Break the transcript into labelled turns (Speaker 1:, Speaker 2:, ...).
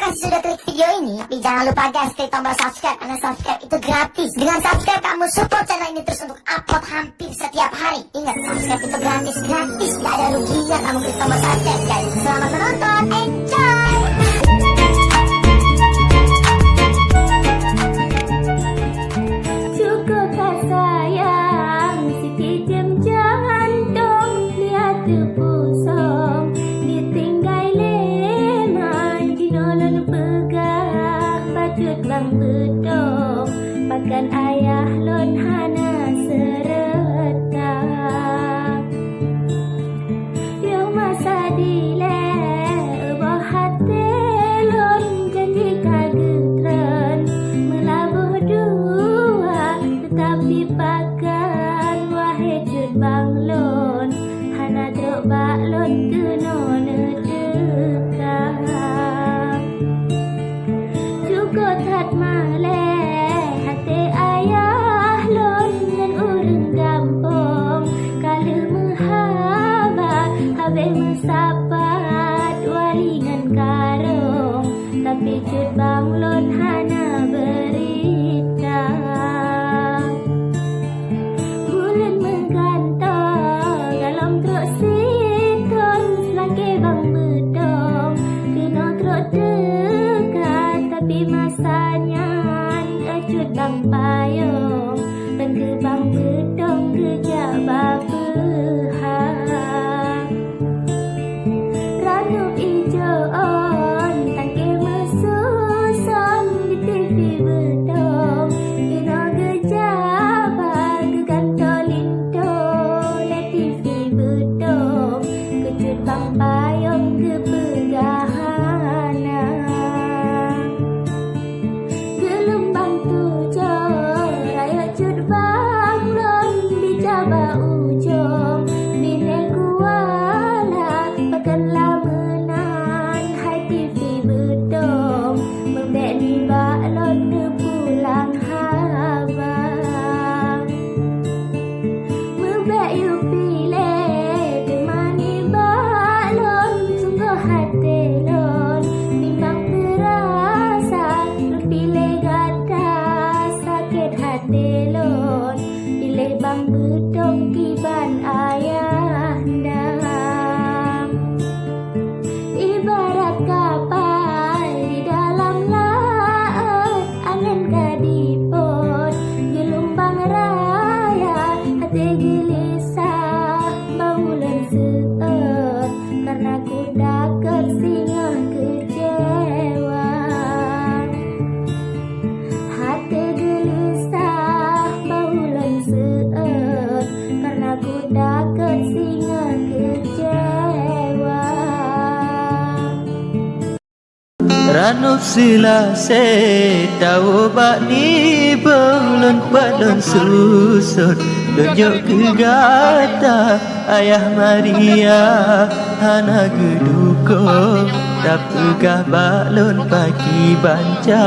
Speaker 1: kasih sudah klik video ini. Tapi jangan lupa guys, klik tombol subscribe, karena subscribe itu gratis. Dengan subscribe kamu support channel ini terus untuk upload hampir setiap hari. Ingat, subscribe itu gratis, gak ada ruginya kamu klik tombol subscribe guys. Selamat menonton, enjoy.
Speaker 2: Cukup tak sayang, sikit jam jantung, lihat terpusong, ditinggal leman, dinolon pegang, patut bang bedong, pakan ayah lon hana seretak. Yang masa dile, ubah hati lon, janji kagetran, melabuh dua, tetapi pakan wahai cut banglon, hana truk baklon kena nedekam. Cukup hat maleh hati ayah lon dan urang gampong, kalau menghabak habis mesapat walingan karung, tapi cut banglon hana berita. Bulan menggantong dalam truk siton, selangkih bang bedong, kena truk dekat, tapi masanya acut bang payung, dan ke bang bedong kejap bapehang. Ranup ijo on, tangkih mesusun di TV bedong, kena gejabah ke kantor linto, le TV bedong, kecut bang payung ke pegahana. Gelombang tujuh, raya cut bang lon, dijabah ujung, bine kuala, pakanlah menan, hai TV bedong, membek di baklon ke pulang habang. Membek you pilih, temani baklon, sungguh hati lon, bimbang terasa, lu pilih gata, sakit hati lon, pilih bang bedong kiban ayah ndam. Ibarat kapal di dalam laut, angin kadipot, gelombang raya, hati gelisah, baulan seut, karena ku dakar singa kecewa. Hati gelisah, baulan seut, karena ku dakar singa kecewa.
Speaker 3: Ranup sila se tahu bak ni belum balon susut, tunjuk ke gata ayah Maria, hana geduko tak pegah balon pagi banca.